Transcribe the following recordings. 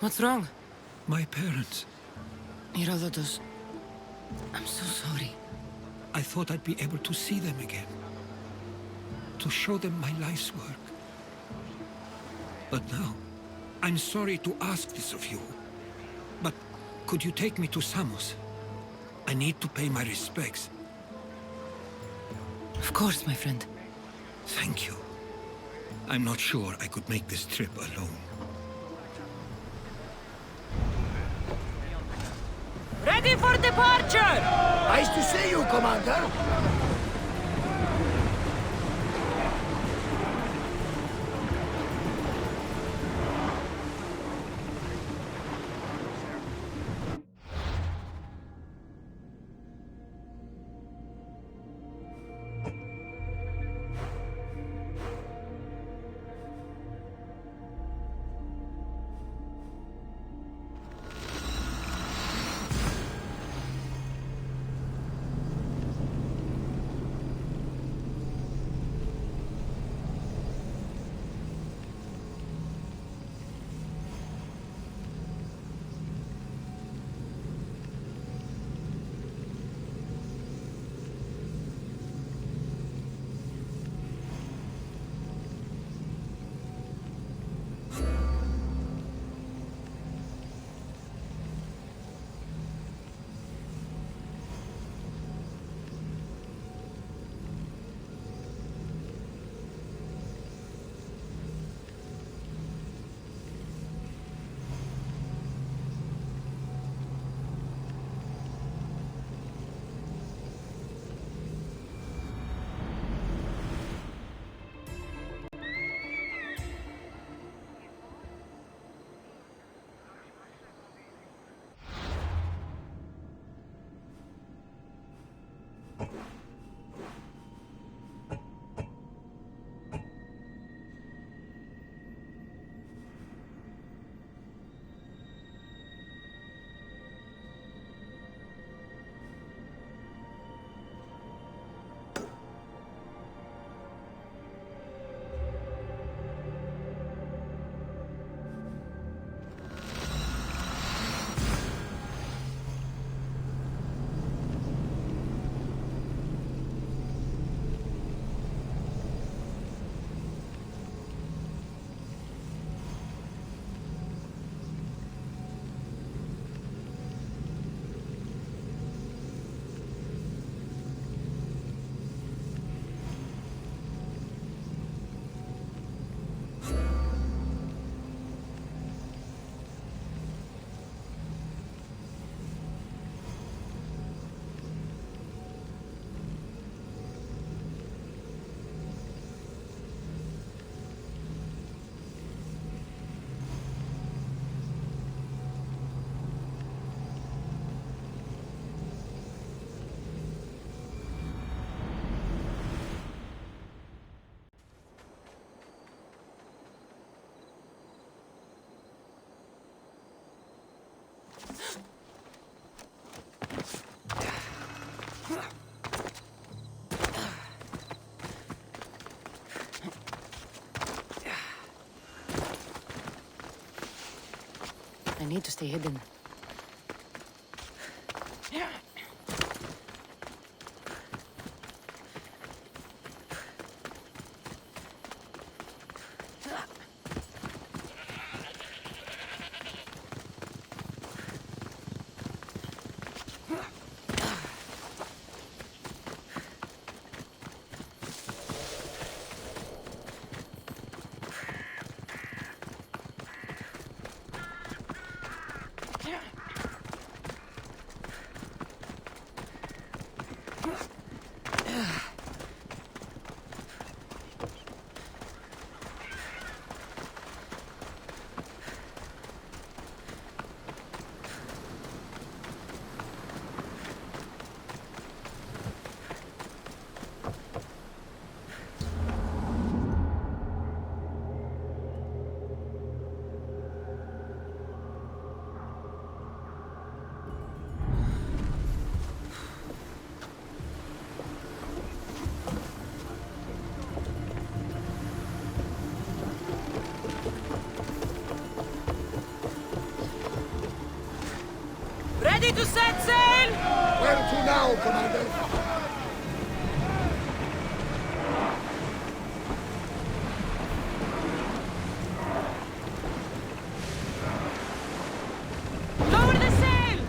What's wrong? My parents. Herodotus, I'm so sorry. I thought I'd be able to see them again. To show them my life's work. But now, I'm sorry to ask this of you. But could you take me to Samos? I need to pay my respects. Of course, my friend. Thank you. I'm not sure I could make this trip alone. Ready for departure! Nice to see you, Commander. I need to stay hidden. Ready to set sail? Where to now, Commander? Lower the sail!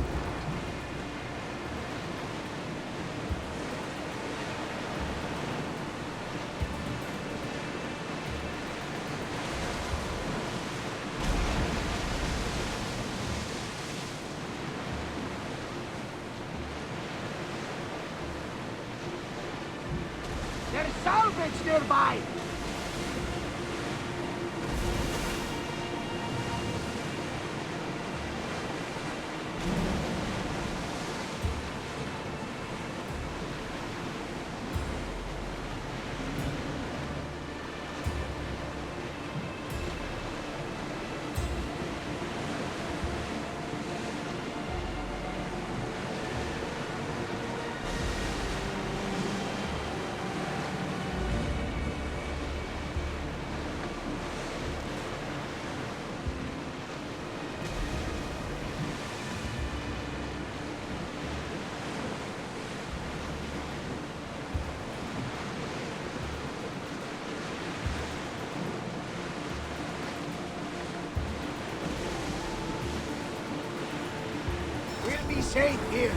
There's salvage nearby! We'll be safe here.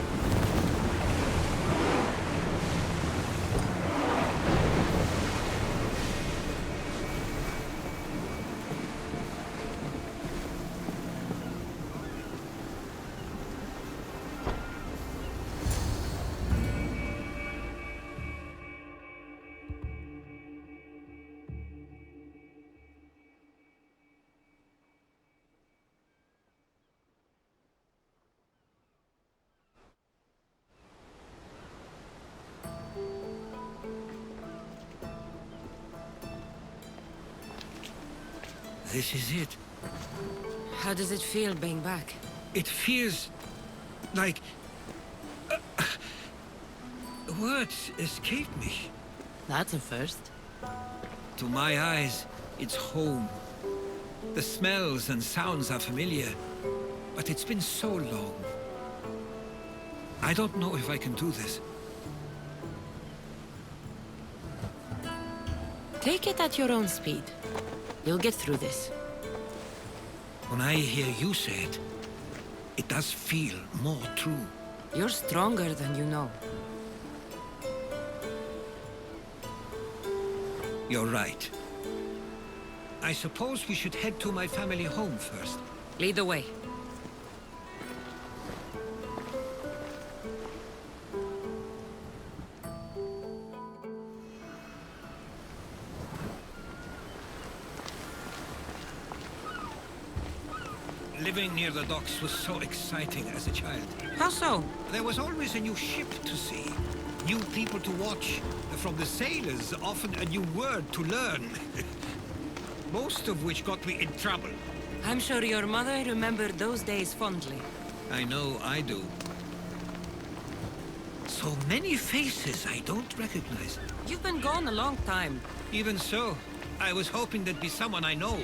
This is it. How does it feel being back? It feels like... words escape me. That's a first. To my eyes, it's home. The smells and sounds are familiar, but it's been so long. I don't know if I can do this. Take it at your own speed. You'll get through this. When I hear you say it, it does feel more true. You're stronger than you know. You're right. I suppose we should head to my family home first. Lead the way. Living near the docks was so exciting as a child. How so? There was always a new ship to see, new people to watch. From the sailors, often a new word to learn. Most of which got me in trouble. I'm sure your mother remembered those days fondly. I know I do. So many faces I don't recognize. You've been gone a long time. Even so, I was hoping there'd be someone I know.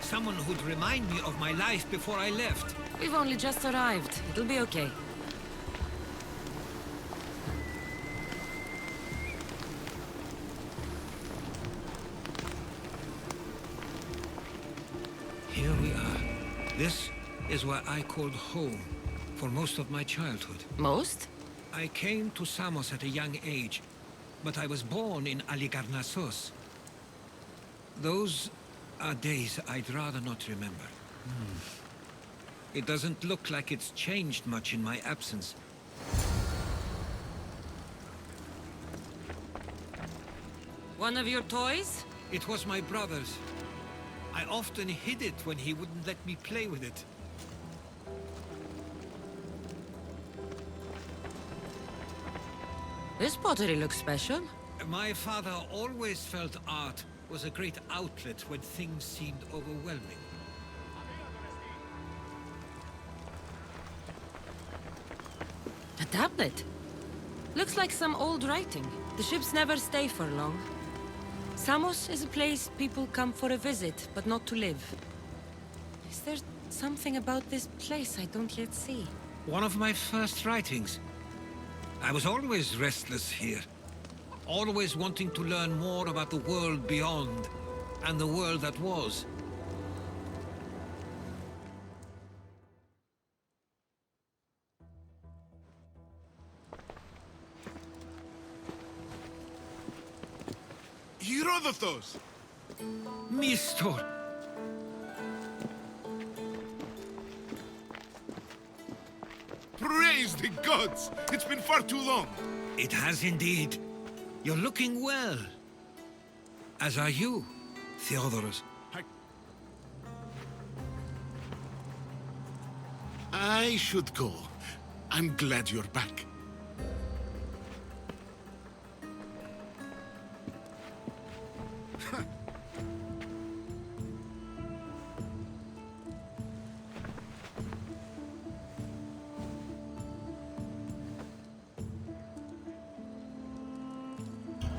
Someone who'd remind me of my life before I left. We've only just arrived. It'll be okay. Here we are. This is what I called home for most of my childhood. Most? I came to Samos at a young age, but I was born in Aligarnassos. Those are days I'd rather not remember. It doesn't look like it's changed much in my absence. One of your toys? It was my brother's. I often hid it when he wouldn't let me play with it. This pottery looks special. My father always felt art was a great outlet when things seemed overwhelming. A tablet. Looks like some old writing. The ships never stay for long. Samos is a place people come for a visit, but not to live. Is there something about this place I don't yet see? One of my first writings. I was always restless here. Always wanting to learn more about the world beyond, and the world that was. Herodotus! Mistor! Praise the gods! It's been far too long. It has indeed. You're looking well. As are you, Theodorus. I should go. I'm glad you're back.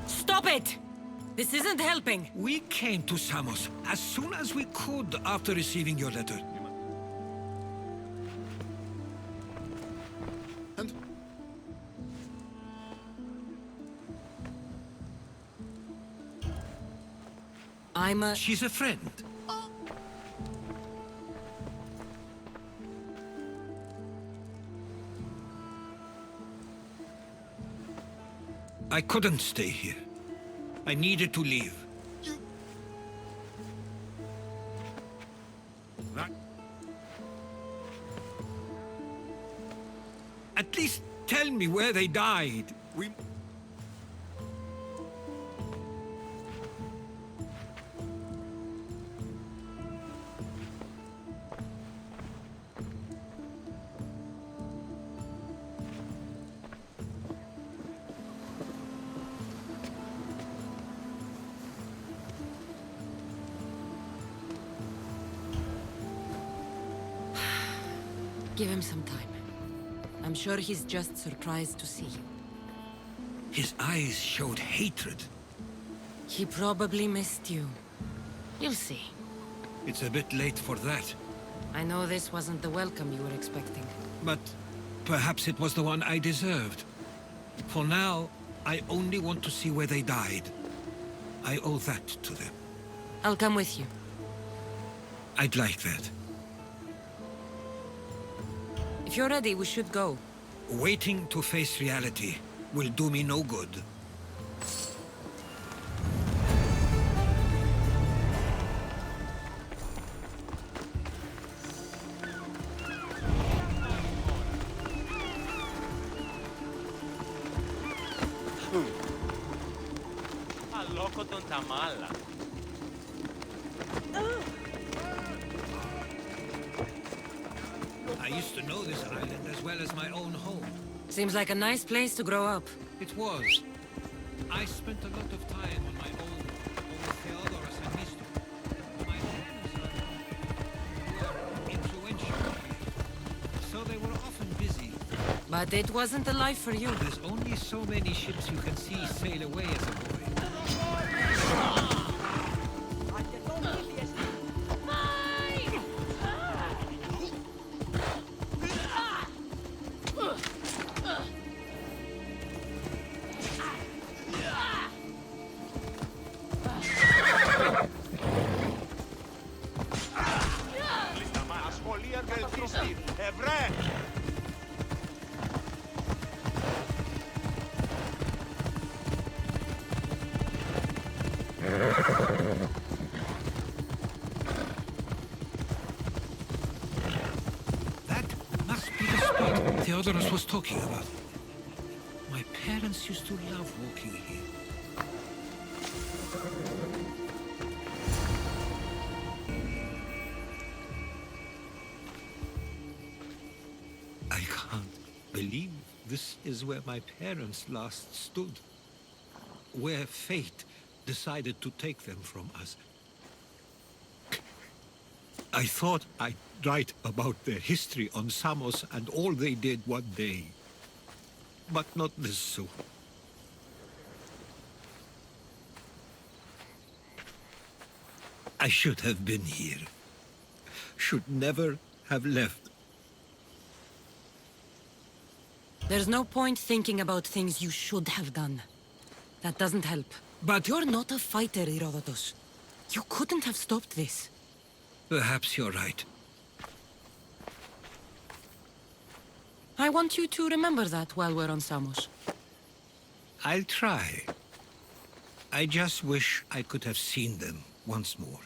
Stop it! This isn't helping. We came to Samos as soon as we could after receiving your letter. And She's a friend. I couldn't stay here. I needed to leave. That... At least tell me where they died. We... Give him some time. I'm sure he's just surprised to see you. His eyes showed hatred. He probably missed you. You'll see. It's a bit late for that. I know this wasn't the welcome you were expecting. But perhaps it was the one I deserved. For now, I only want to see where they died. I owe that to them. I'll come with you. I'd like that. If you're ready, we should go. Waiting to face reality will do me no good. Loco τον Tamala. I used to know this island as well as my own home. Seems like a nice place to grow up. It was. I spent a lot of time on my own with Theodorus and Misto. My parents were influential, so they were often busy But it wasn't a life for you. There's only so many ships you can see sail away as a boy. Ασχολία καταστροφή. Ευρέ! That must be the spot Theodorus was talking about. My parents used to love walking here. I can't believe this is where my parents last stood. Where fate decided to take them from us. I thought I'd write about their history on Samos and all they did one day. But not this soon. I should have been here. Should never have left. There's no point thinking about things you should have done. That doesn't help. But You're not a fighter, Herodotus. You couldn't have stopped this. perhaps you're right. I want you to remember that while we're on Samos. I'll try. I just wish I could have seen them once more.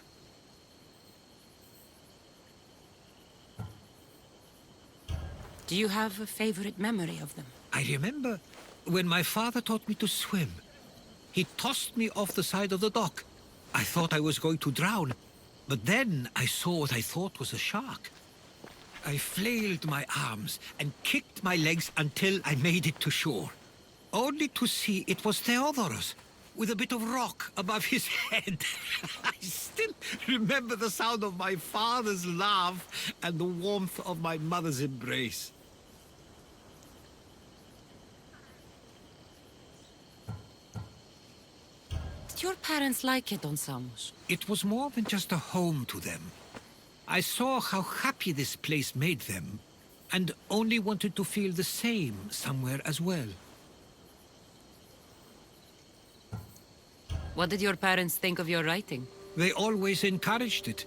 Do you have a favorite memory of them? I remember when my father taught me to swim. He tossed me off the side of the dock. I thought I was going to drown, but then I saw what I thought was a shark. I flailed my arms and kicked my legs until I made it to shore, only to see it was Theodorus, with a bit of rock above his head. I still remember the sound of my father's laugh and the warmth of my mother's embrace. Did your parents like it on Samos? It was more than just a home to them. I saw how happy this place made them, and only wanted to feel the same somewhere as well. What did your parents think of your writing? They always encouraged it.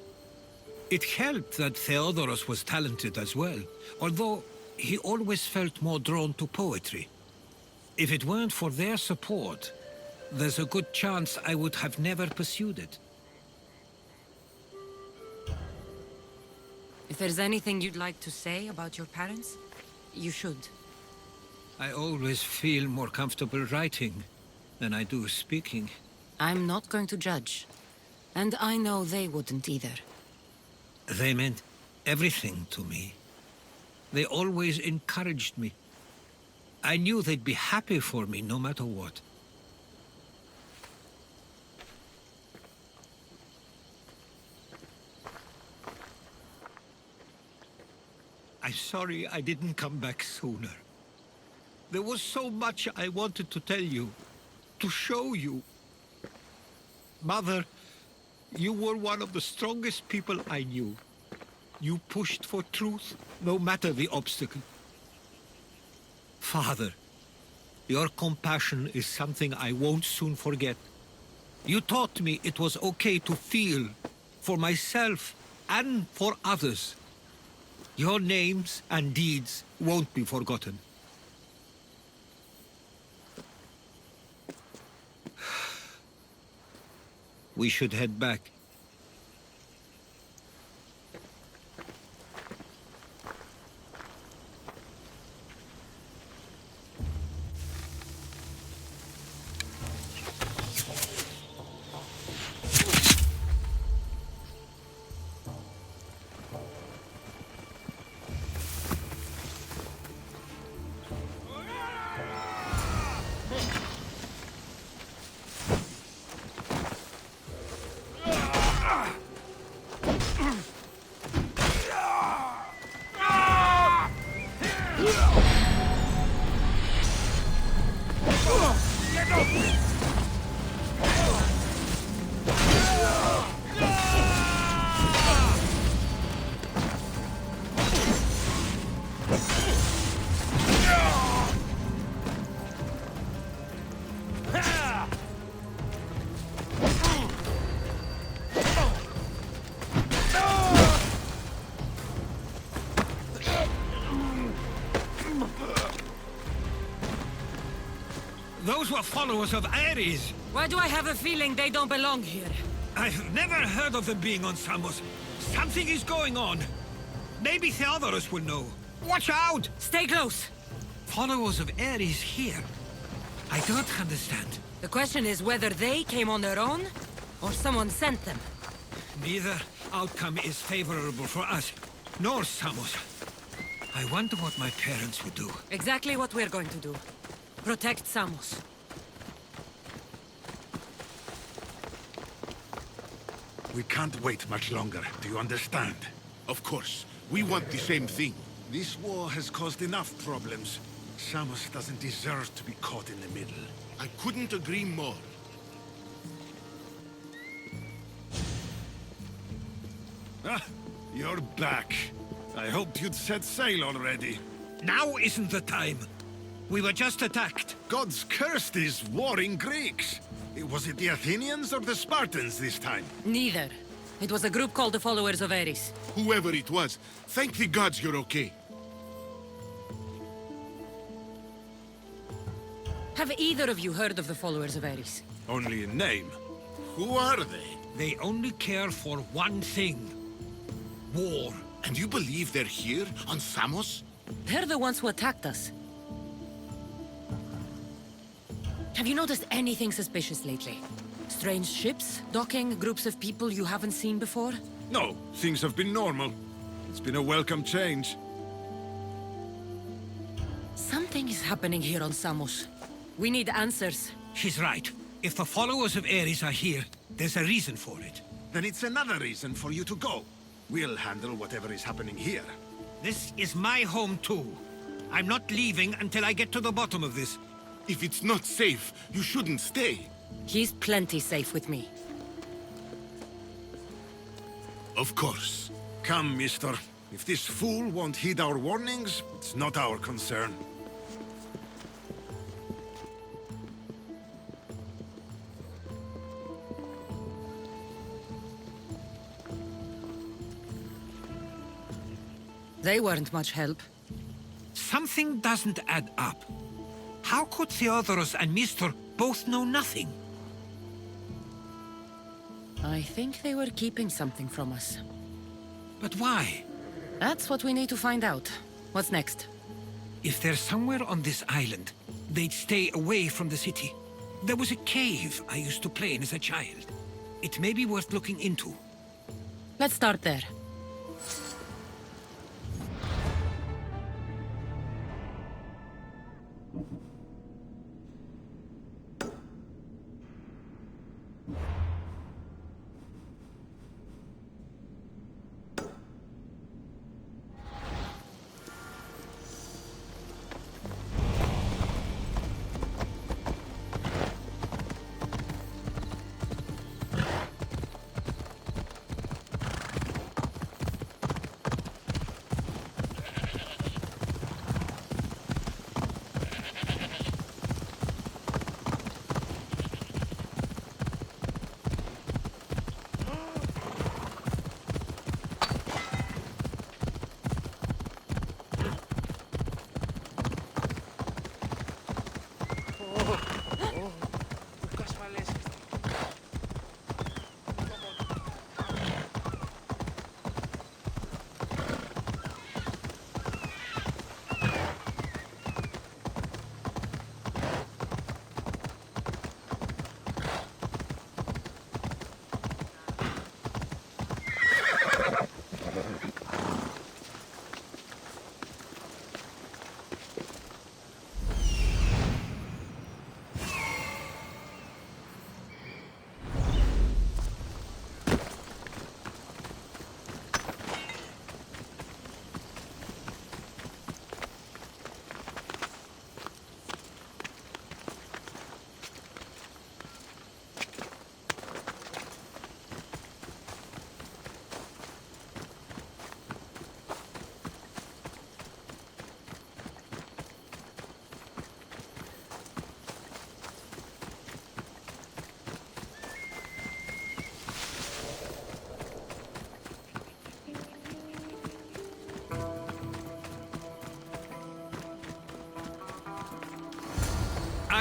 It helped that Theodorus was talented as well, although he always felt more drawn to poetry. If it weren't for their support, there's a good chance I would have never pursued it. If there's anything you'd like to say about your parents, you should. I always feel more comfortable writing than I do speaking. I'm not going to judge. And I know they wouldn't either. They meant everything to me. They always encouraged me. I knew they'd be happy for me no matter what. I'm sorry I didn't come back sooner. There was so much I wanted to tell you, to show you. Mother, you were one of the strongest people I knew. You pushed for truth, no matter the obstacle. Father, your compassion is something I won't soon forget. You taught me it was okay to feel, for myself and for others. Your names and deeds won't be forgotten. We should head back. Those were followers of Ares. Why do I have a feeling they don't belong here? I've never heard of them being on Samos. Something is going on. Maybe Theodorus will know. Watch out! Stay close. Followers of Ares here. I don't understand. The question is whether they came on their own, or someone sent them. Neither outcome is favorable for us, nor Samos. I wonder what my parents would do. Exactly what we're going to do. Protect Samos. We can't wait much longer, do you understand? Of course. We want the same thing. This war has caused enough problems. Samos doesn't deserve to be caught in the middle. I couldn't agree more. Ah, you're back. I hoped you'd set sail already. Now isn't the time. We were just attacked. God's cursed these warring Greeks. Was it the Athenians or the Spartans this time? Neither. It was a group called the Followers of Ares. Whoever it was, thank the gods you're okay. Have either of you heard of the Followers of Ares? Only in name. Who are they? They only care for one thing. War. And you believe they're here, on Samos? They're the ones who attacked us. Have you noticed anything suspicious lately? Strange ships, docking, groups of people you haven't seen before? No, things have been normal. It's been a welcome change. Something is happening here on Samos. We need answers. She's right. If the followers of Ares are here, there's a reason for it. Then it's another reason for you to go. We'll handle whatever is happening here. This is my home too. I'm not leaving until I get to the bottom of this. If it's not safe, you shouldn't stay. He's plenty safe with me. Of course. Come, mister. If this fool won't heed our warnings, it's not our concern. They weren't much help. Something doesn't add up. How could Theodorus and Mr. both know nothing? I think they were keeping something from us. But why? That's what we need to find out. What's next? If they're somewhere on this island, they'd stay away from the city. There was a cave I used to play in as a child. It may be worth looking into. Let's start there.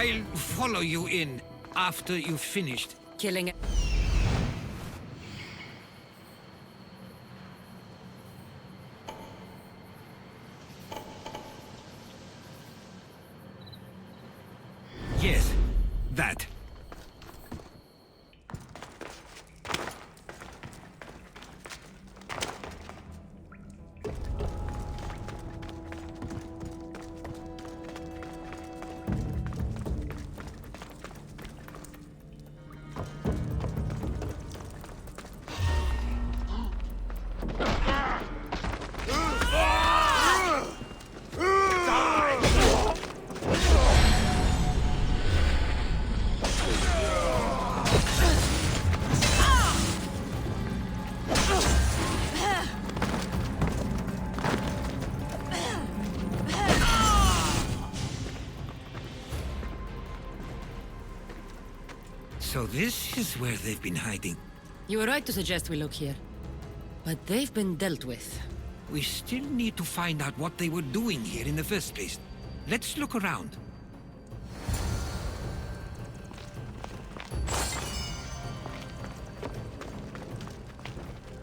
I'll follow you in after you've finished. Killing it. Yes, that. So this is where they've been hiding. You were right to suggest we look here. But they've been dealt with. We still need to find out what they were doing here in the first place. Let's look around.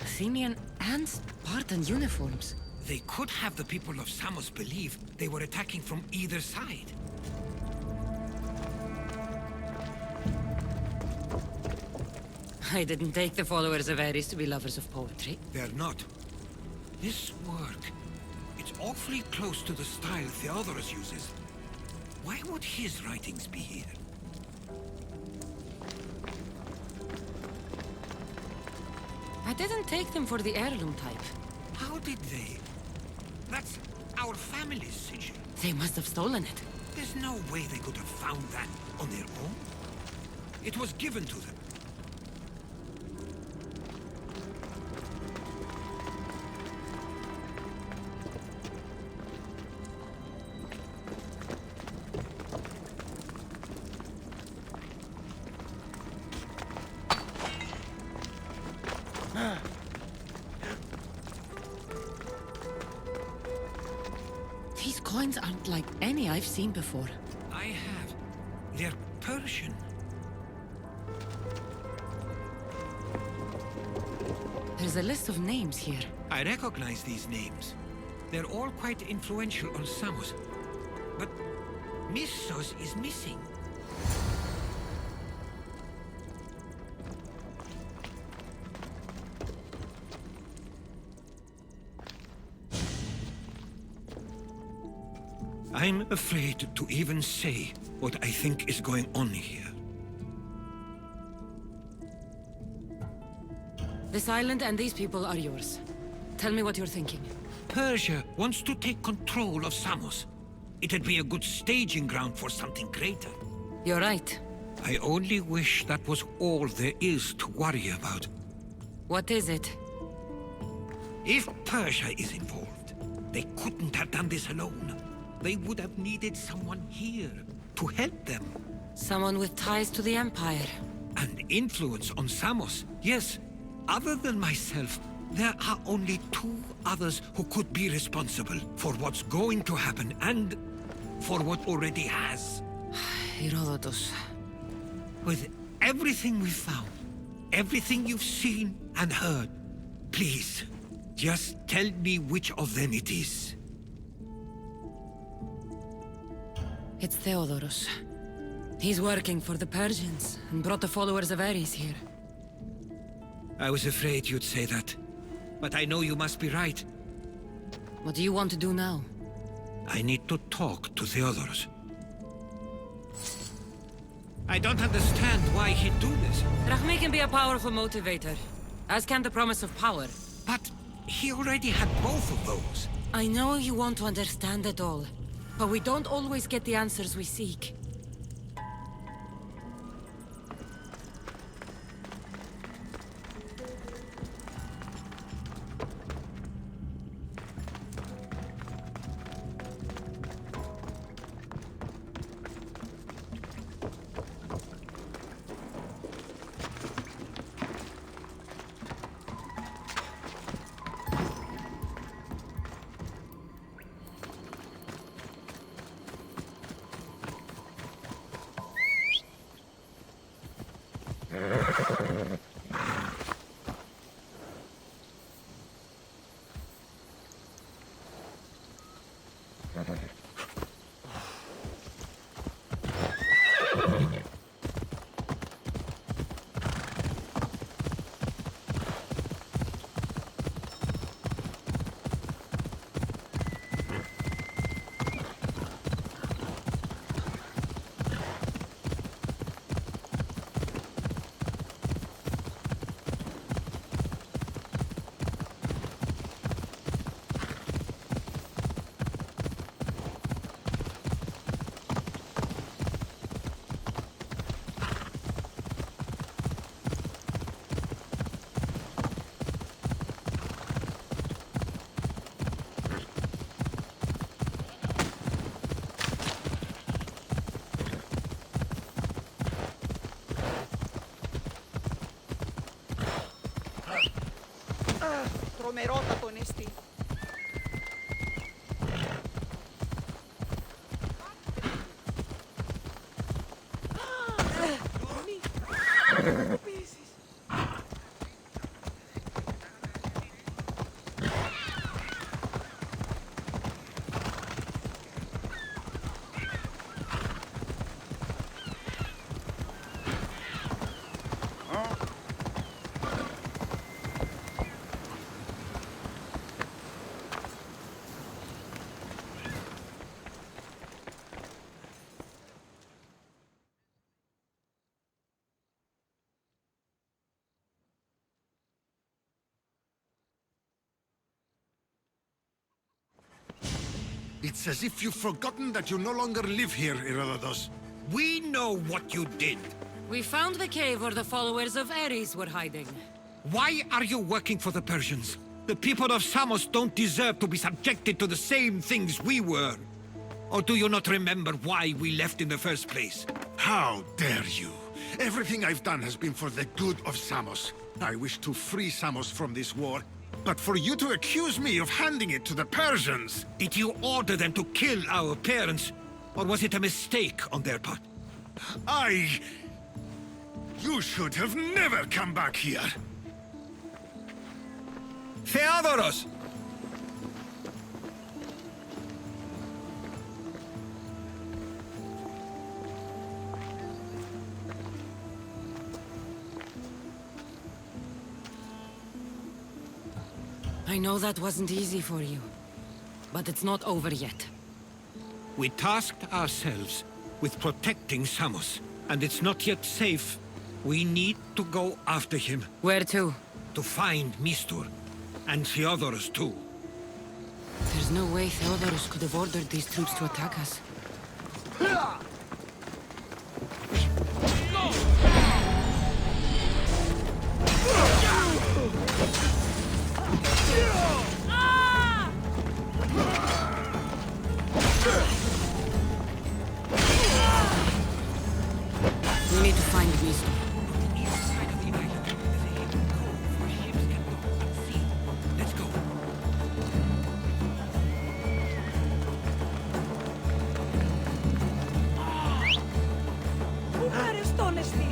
Athenian and Spartan uniforms. They could have the people of Samos believe they were attacking from either side. I didn't take the followers of Ares to be lovers of poetry. They're not. This work, it's awfully close to the style Theodorus uses. Why would his writings be here? I didn't take them for the heirloom type. How did they? That's our family's sigil. They must have stolen it. There's no way they could have found that on their own. It was given to them. These coins aren't like any I've seen before. I have. They're Persian. There's a list of names here. I recognize these names. They're all quite influential on Samos. But Missos is missing. I'm afraid to even say what I think is going on here. This island and these people are yours. Tell me what you're thinking. Persia wants to take control of Samos. It'd be a good staging ground for something greater. You're right. I only wish that was all there is to worry about. What is it? If Persia is involved, they couldn't have done this alone. They would have needed someone here to help them. Someone with ties to the Empire. And influence on Samos. Yes, other than myself, there are only two others who could be responsible for what's going to happen and for what already has. Herodotus. With everything we've found, everything you've seen and heard, please, just tell me which of them it is. It's Theodorus. He's working for the Persians and brought the followers of Ares here. I was afraid you'd say that. But I know you must be right. What do you want to do now? I need to talk to Theodorus. I don't understand why he'd do this. Rahmi can be a powerful motivator, as can the promise of power. But he already had both of those. I know you want to understand it all, but we don't always get the answers we seek. Tromerota to nesti. It's as if you've forgotten that you no longer live here, Herodotus. We know what you did. We found the cave where the followers of Ares were hiding. Why are you working for the Persians? The people of Samos don't deserve to be subjected to the same things we were. Or do you not remember why we left in the first place? How dare you? Everything I've done has been for the good of Samos. I wish to free Samos from this war. But for you to accuse me of handing it to the Persians... Did you order them to kill our parents? Or was it a mistake on their part? You should have never come back here. Theodoros! I know that wasn't easy for you, but it's not over yet. We tasked ourselves with protecting Samos, and it's not yet safe. We need to go after him. Where to? To find Mistur, and Theodorus too. There's no way Theodorus could have ordered these troops to attack us. We need to find Mistur. Let's go. Πού χαριστώνεσαι?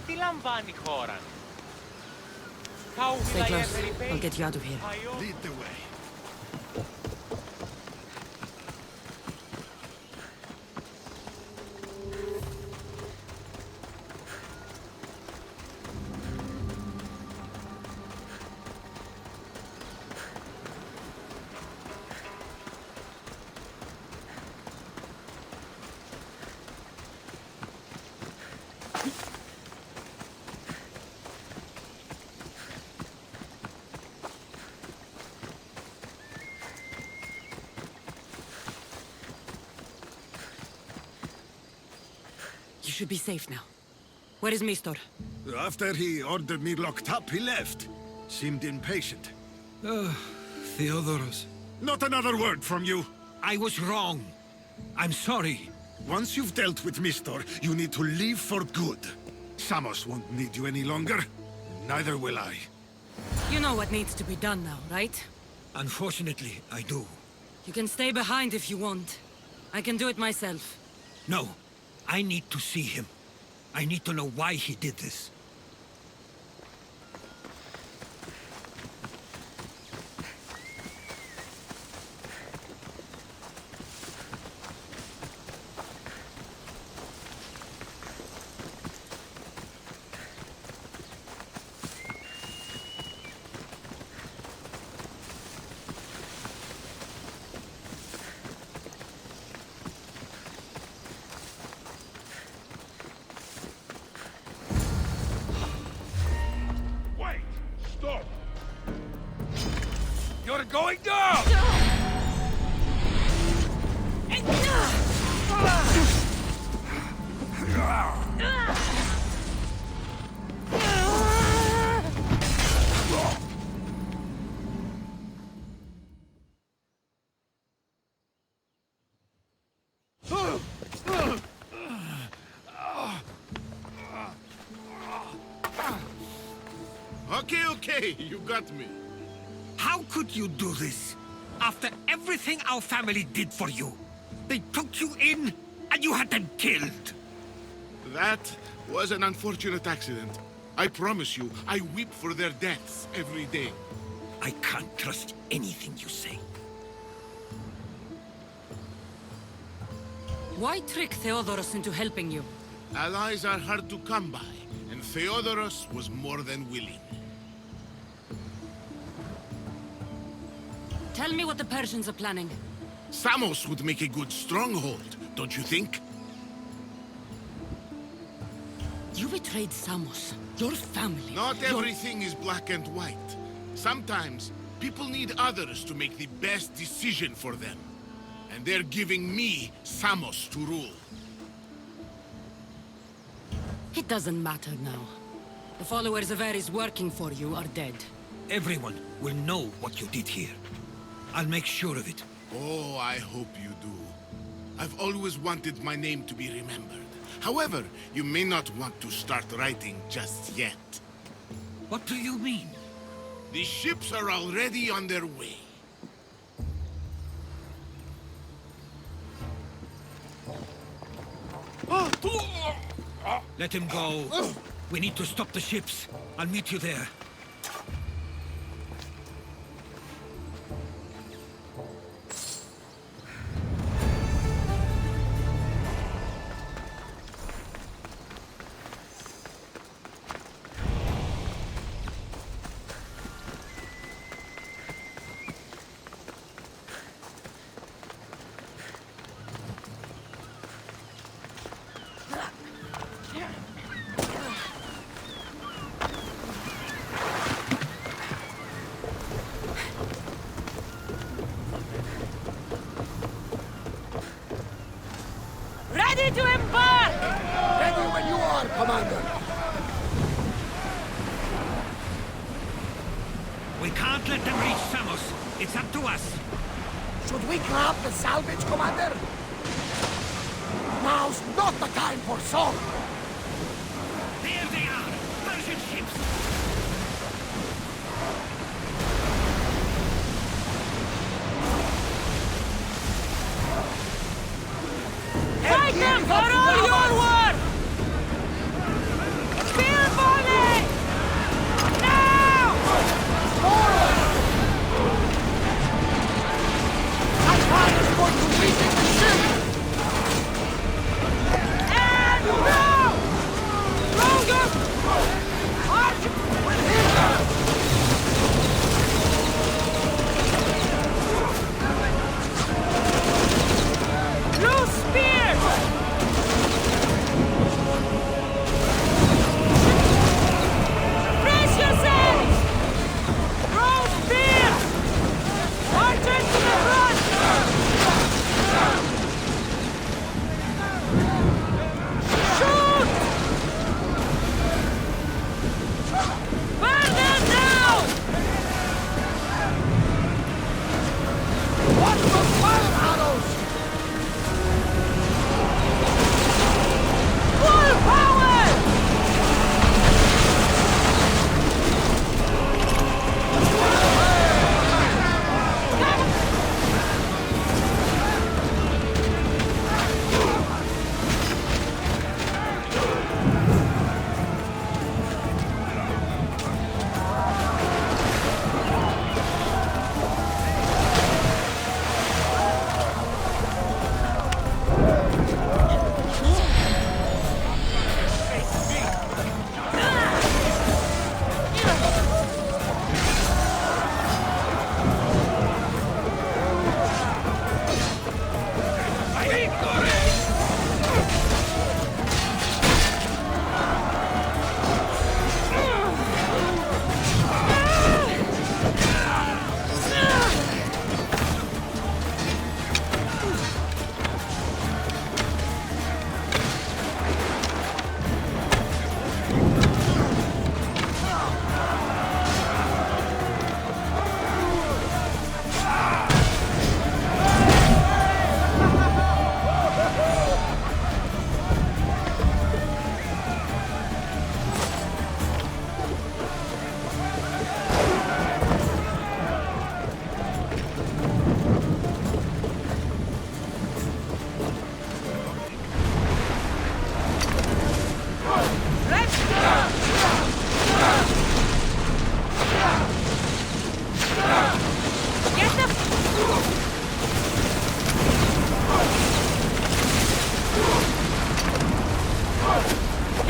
Τι λαμβάνει η χώρα? How Stay will I close. ever repay? I'll get you out of here. I owe- Lead the way. You should be safe now. Where is Mistor? After he ordered me locked up, he left. Seemed impatient. Theodoros, Not another word from you. I was wrong. I'm sorry. Once you've dealt with Mistor, you need to leave for good. Samos won't need you any longer. Neither will I. You know what needs to be done now, right? Unfortunately, I do. You can stay behind if you want. I can do it myself. No, I need to see him. I need to know why he did this. Wait! Stop! You're going down! Okay, you got me. How could you do this? After everything our family did for you. They took you in, and you had them killed. That was an unfortunate accident. I promise you, I weep for their deaths every day. I can't trust anything you say. Why trick Theodoros into helping you? Allies are hard to come by, and Theodoros was more than willing. Tell me what the Persians are planning. Samos would make a good stronghold, don't you think? You betrayed Samos, your family. Not your- everything is black and white. Sometimes, people need others to make the best decision for them. And they're giving me Samos to rule. It doesn't matter now. The followers of Ares working for you are dead. Everyone will know what you did here. I'll make sure of it. Oh, I hope you do. I've always wanted my name to be remembered. However, you may not want to start writing just yet. What do you mean? The ships are already on their way. Let him go. We need to stop the ships. I'll meet you there. Ready to embark! Ready when you are, Commander. We can't let them reach Samos. It's up to us. Should we grab the salvage, Commander? Now's not the time for song. There they are! Persian ships!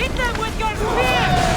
Hit them with your spear!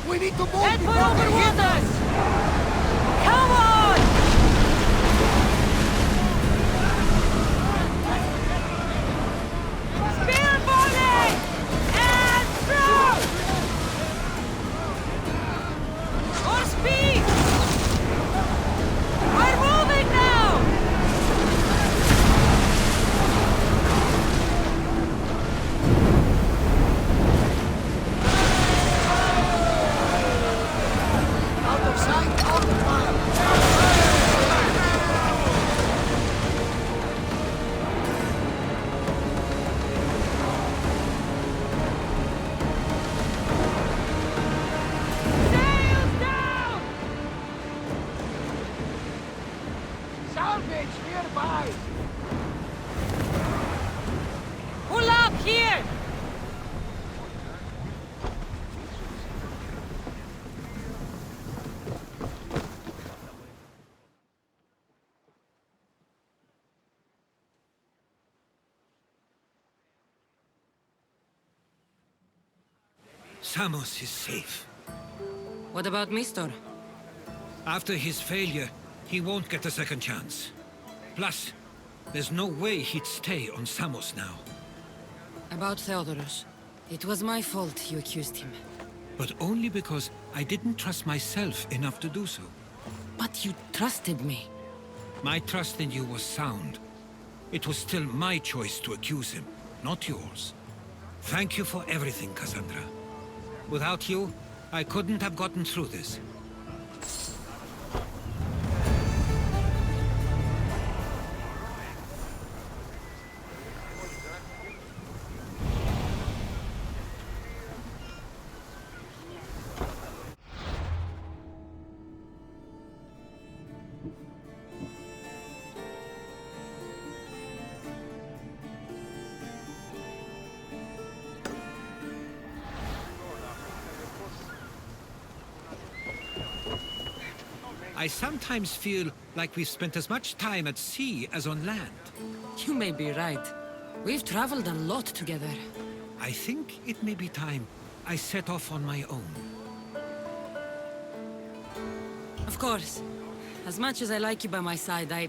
We need to move Head for before over they hit us! waters! Come on! Spear volley! And throw! More speed! We're moving now! Out of sight, out of fire! Sails down! Salvage nearby! Pull up here! Samos is safe. What about Mistor? After his failure, he won't get a second chance. Plus, there's no way he'd stay on Samos now. About Theodorus. It was my fault you accused him. But only because I didn't trust myself enough to do so. But you trusted me. My trust in you was sound. It was still my choice to accuse him, not yours. Thank you for everything, Cassandra. Without you, I couldn't have gotten through this. I sometimes feel like we've spent as much time at sea as on land. You may be right. We've traveled a lot together. I think it may be time I set off on my own. Of course. As much as I like you by my side, I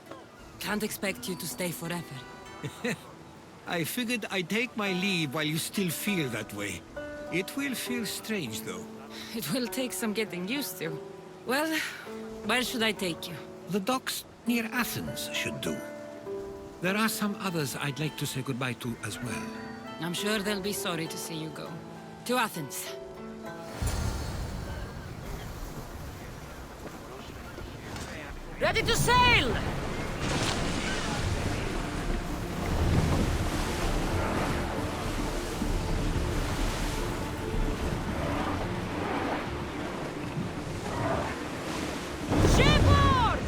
can't expect you to stay forever. I figured I'd take my leave while you still feel that way. It will feel strange, though. It will take some getting used to. Well, where should I take you? The docks near Athens should do. There are some others I'd like to say goodbye to as well. I'm sure they'll be sorry to see you go. To Athens. Ready to sail! Shipboard!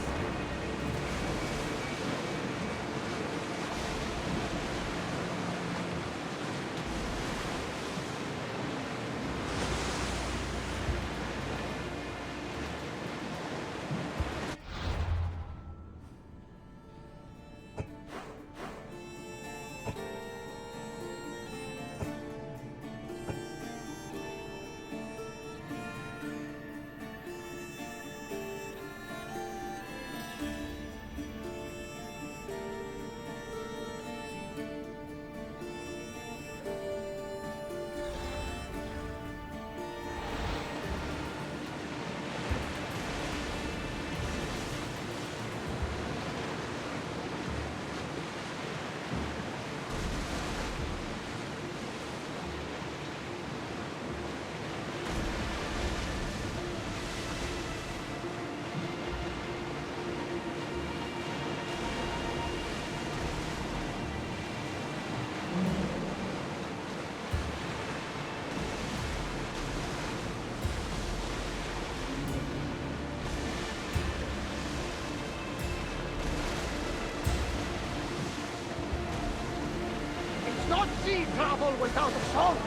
Not sea travel without a song.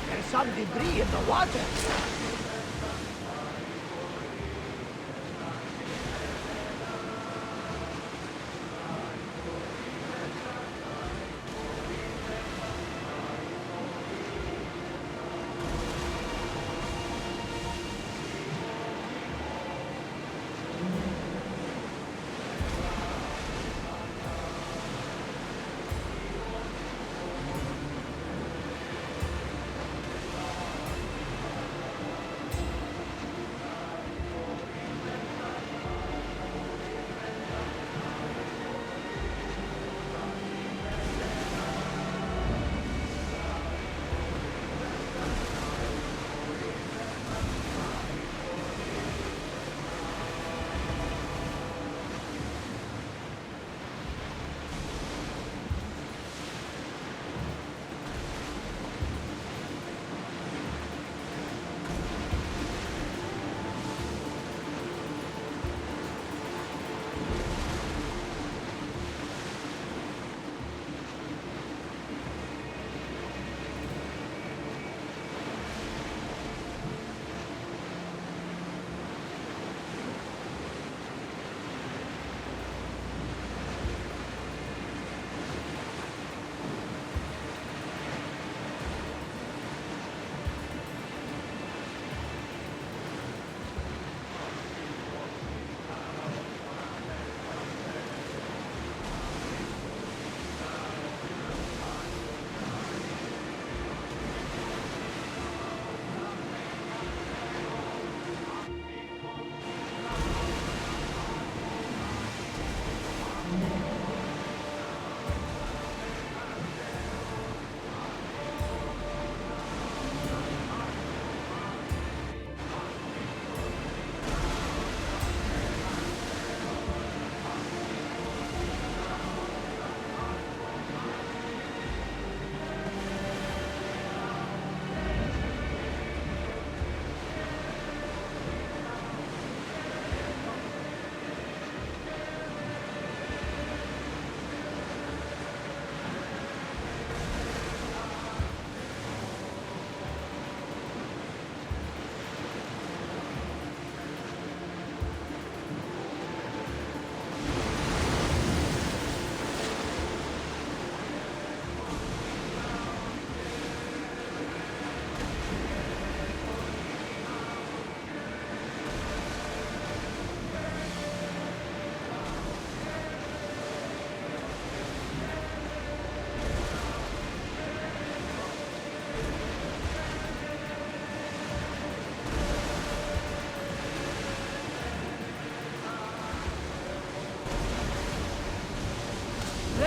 There's some debris in the water.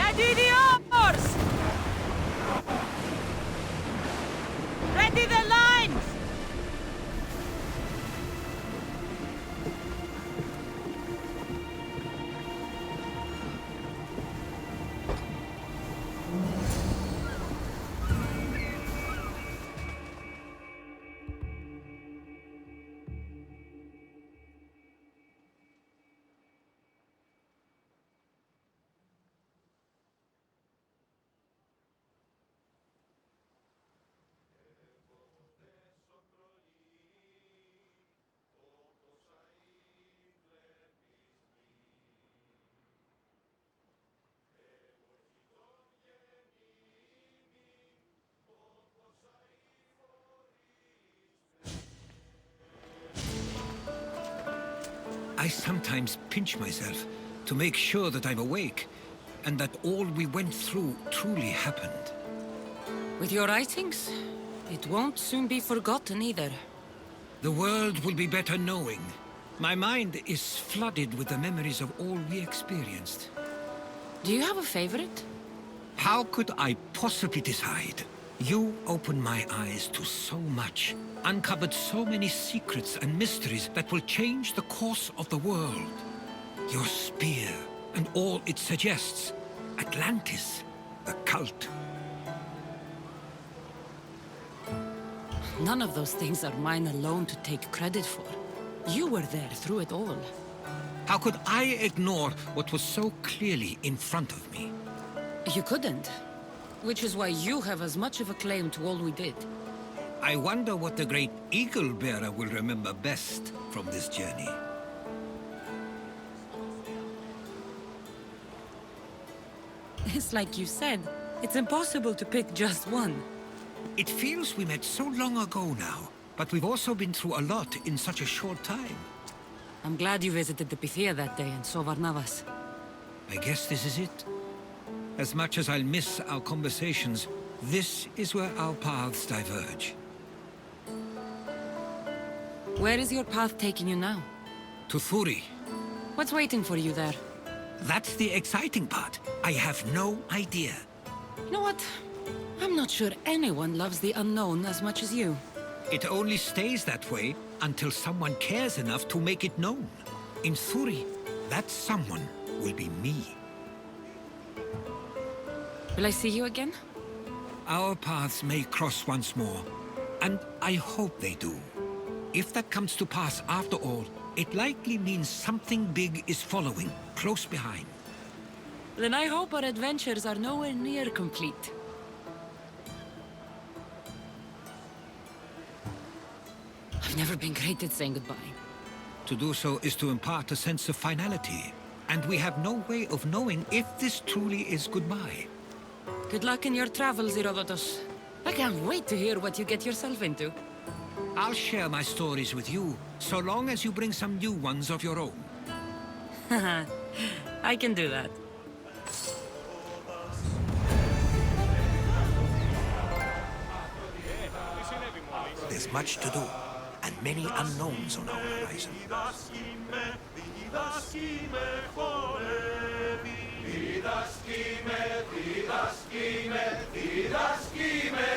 Ready the oars! Ready the lines! I sometimes pinch myself to make sure that I'm awake, and that all we went through truly happened. With your writings, it won't soon be forgotten either. The world will be better knowing. My mind is flooded with the memories of all we experienced. Do you have a favorite? How could I possibly decide? You opened my eyes to so much, uncovered so many secrets and mysteries that will change the course of the world. Your spear and all it suggests. Atlantis, the cult. None of those things are mine alone to take credit for. You were there through it all. How could I ignore what was so clearly in front of me? You couldn't. Which is why you have as much of a claim to all we did. I wonder what the great Eagle Bearer will remember best from this journey. It's like you said, it's impossible to pick just one. It feels we met so long ago now, but we've also been through a lot in such a short time. I'm glad you visited the Pythia that day and saw Varnavas. I guess this is it. As much as I'll miss our conversations, this is where our paths diverge. Where is your path taking you now? To Thuri. What's waiting for you there? That's the exciting part. I have no idea. You know what? I'm not sure anyone loves the unknown as much as you. It only stays that way until someone cares enough to make it known. In Thuri, that someone will be me. Will I see you again? Our paths may cross once more, and I hope they do. If that comes to pass after all, it likely means something big is following, close behind. Then I hope our adventures are nowhere near complete. I've never been great at saying goodbye. To do so is to impart a sense of finality, and we have no way of knowing if this truly is goodbye. Good luck in your travels, Herodotus. I can't wait to hear what you get yourself into. I'll share my stories with you, so long as you bring some new ones of your own. I can do that. There's much to do, and many unknowns on our horizon. Διδάσκει με, διδάσκει με, διδάσκει με,